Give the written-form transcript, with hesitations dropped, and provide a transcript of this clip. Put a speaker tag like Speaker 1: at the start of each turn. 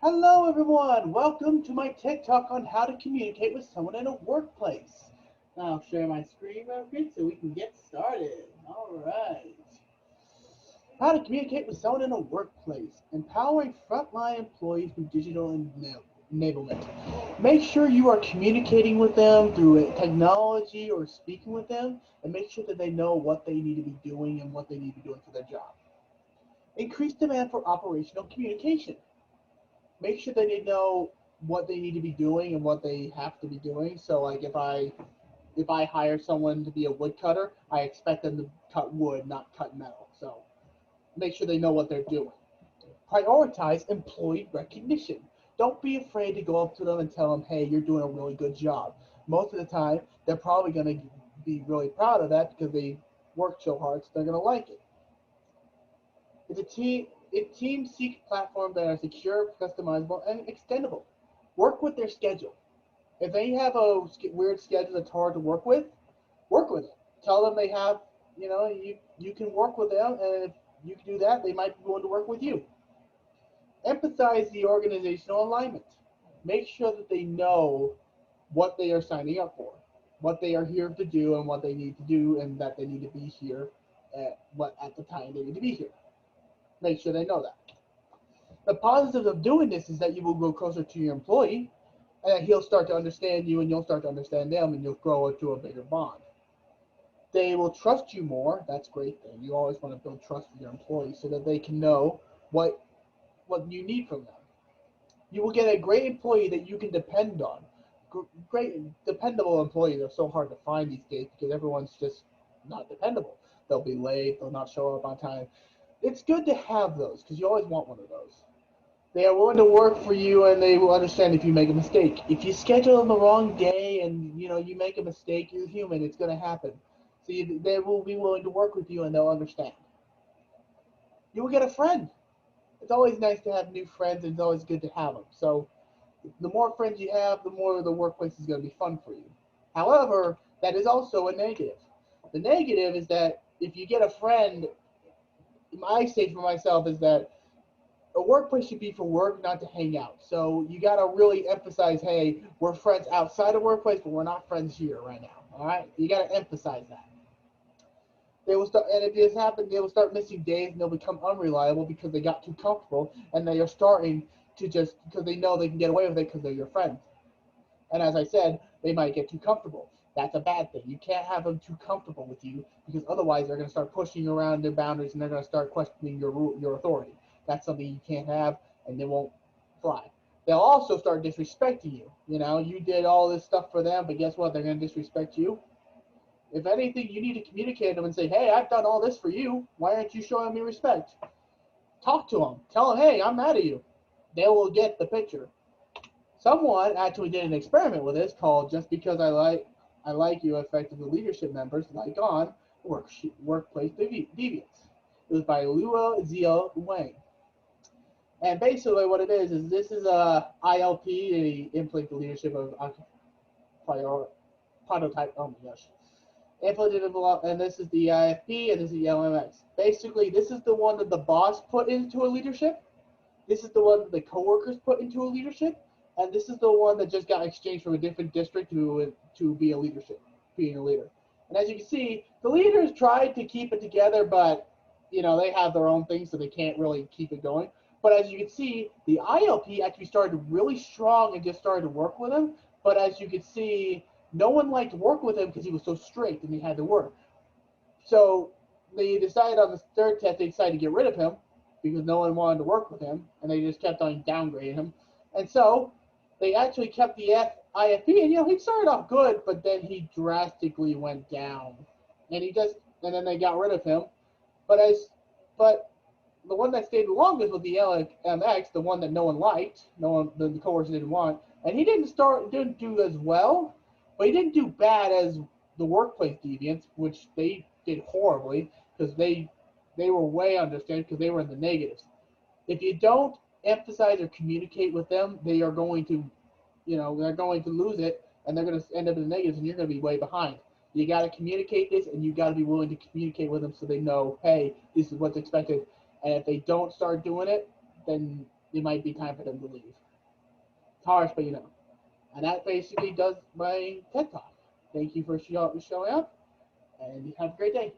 Speaker 1: Hello everyone, welcome to my TikTok on how to communicate with someone in a workplace. Now I'll share my screen real quick so we can get started. Alright. How to communicate with someone in a workplace. Empowering frontline employees through digital enablement. Make sure you are communicating with them through technology or speaking with them, and make sure that they know what they need to be doing and what they need to be doing for their job. Increase demand for operational communication. Make sure that they know what they need to be doing and what they have to be doing. So like if I hire someone to be a woodcutter, I expect them to cut wood, not cut metal. So make sure they know what they're doing. Prioritize employee recognition. Don't be afraid to go up to them and tell them, hey, you're doing a really good job. Most of the time, they're probably going to be really proud of that because they worked so hard, so they're going to like it. It's a team seek platforms that are secure, customizable, and extendable. Work with their schedule. If they have a weird schedule that's hard to work with it. Tell them they have, you can work with them, and if you can do that, they might be willing to work with you. Emphasize the organizational alignment. Make sure that they know what they are signing up for, what they are here to do, and what they need to do, and that they need to be here at the time they need to be here. Make sure they know that. The positives of doing this is that you will grow closer to your employee, and that he'll start to understand you, and you'll start to understand them, and you'll grow into a bigger bond. They will trust you more. That's a great thing. You always want to build trust with your employees so that they can know what you need from them. You will get a great employee that you can depend on. Great dependable employees are so hard to find these days because everyone's just not dependable. They'll be late. They'll not show up on time. It's good to have those because you always want one of those. They are willing to work for you, and they will understand if you make a mistake. If you schedule on the wrong day and you make a mistake, you're human. It's going to happen. So they will be willing to work with you, and they'll understand. You will get a friend. It's always nice to have new friends, and it's always good to have them. So the more friends you have, the more the workplace is going to be fun for you. However, that is also a negative. The negative is that if you get a friend, my say for myself is that a workplace should be for work, not to hang out. So you got to really emphasize, hey, we're friends outside of workplace, but we're not friends here right now. All right, you got to emphasize that. They will start, and if this happens, they will start missing days, and they'll become unreliable because they got too comfortable, and they are starting to just because they know they can get away with it because they're your friends. And as I said, they might get too comfortable. That's a bad thing. You can't have them too comfortable with you because otherwise they're going to start pushing around their boundaries and they're going to start questioning your authority. That's something you can't have, and they won't fly. They'll also start disrespecting you. You did all this stuff for them, but guess what? They're going to disrespect you. If anything, you need to communicate to them and say, hey, I've done all this for you. Why aren't you showing me respect? Talk to them. Tell them, hey, I'm mad at you. They will get the picture. Someone actually did an experiment with this called "Just Because I Like You Affected the Leadership Members Like On Workplace Deviance." It was by Luo Zio Wang. And basically, what it is this is a ILP, they implement the leadership of prior, prototype. Oh my gosh. Implemented, and this is the IFP, and this is the LMX. Basically, this is the one that the boss put into a leadership. This is the one that the coworkers put into a leadership, and this is the one that just got exchanged from a different district to be being a leader. And as you can see, the leaders tried to keep it together, but they have their own things, so they can't really keep it going. But as you can see, the ILP actually started really strong and just started to work with him. But as you can see, no one liked to work with him because he was so strict and he had to work. So they decided on the third test, they decided to get rid of him because no one wanted to work with him, and they just kept on downgrading him. And so they actually kept the IFP, and he started off good, but then he drastically went down, and then they got rid of him. But the one that stayed the longest was the LMX, the one that no one liked, the coworkers didn't want, and he didn't do as well, but he didn't do bad as the workplace deviants, which they did horribly because they were way understated because they were in the negatives. If you don't emphasize or communicate with them, they are going to, they're going to lose it, and they're going to end up in the negatives, and you're going to be way behind. You got to communicate this, and you got to be willing to communicate with them so they know, hey, this is what's expected. And if they don't start doing it, then it might be time for them to leave. It's harsh, but you know. And that basically does my TED Talk. Thank you for showing up, and have a great day.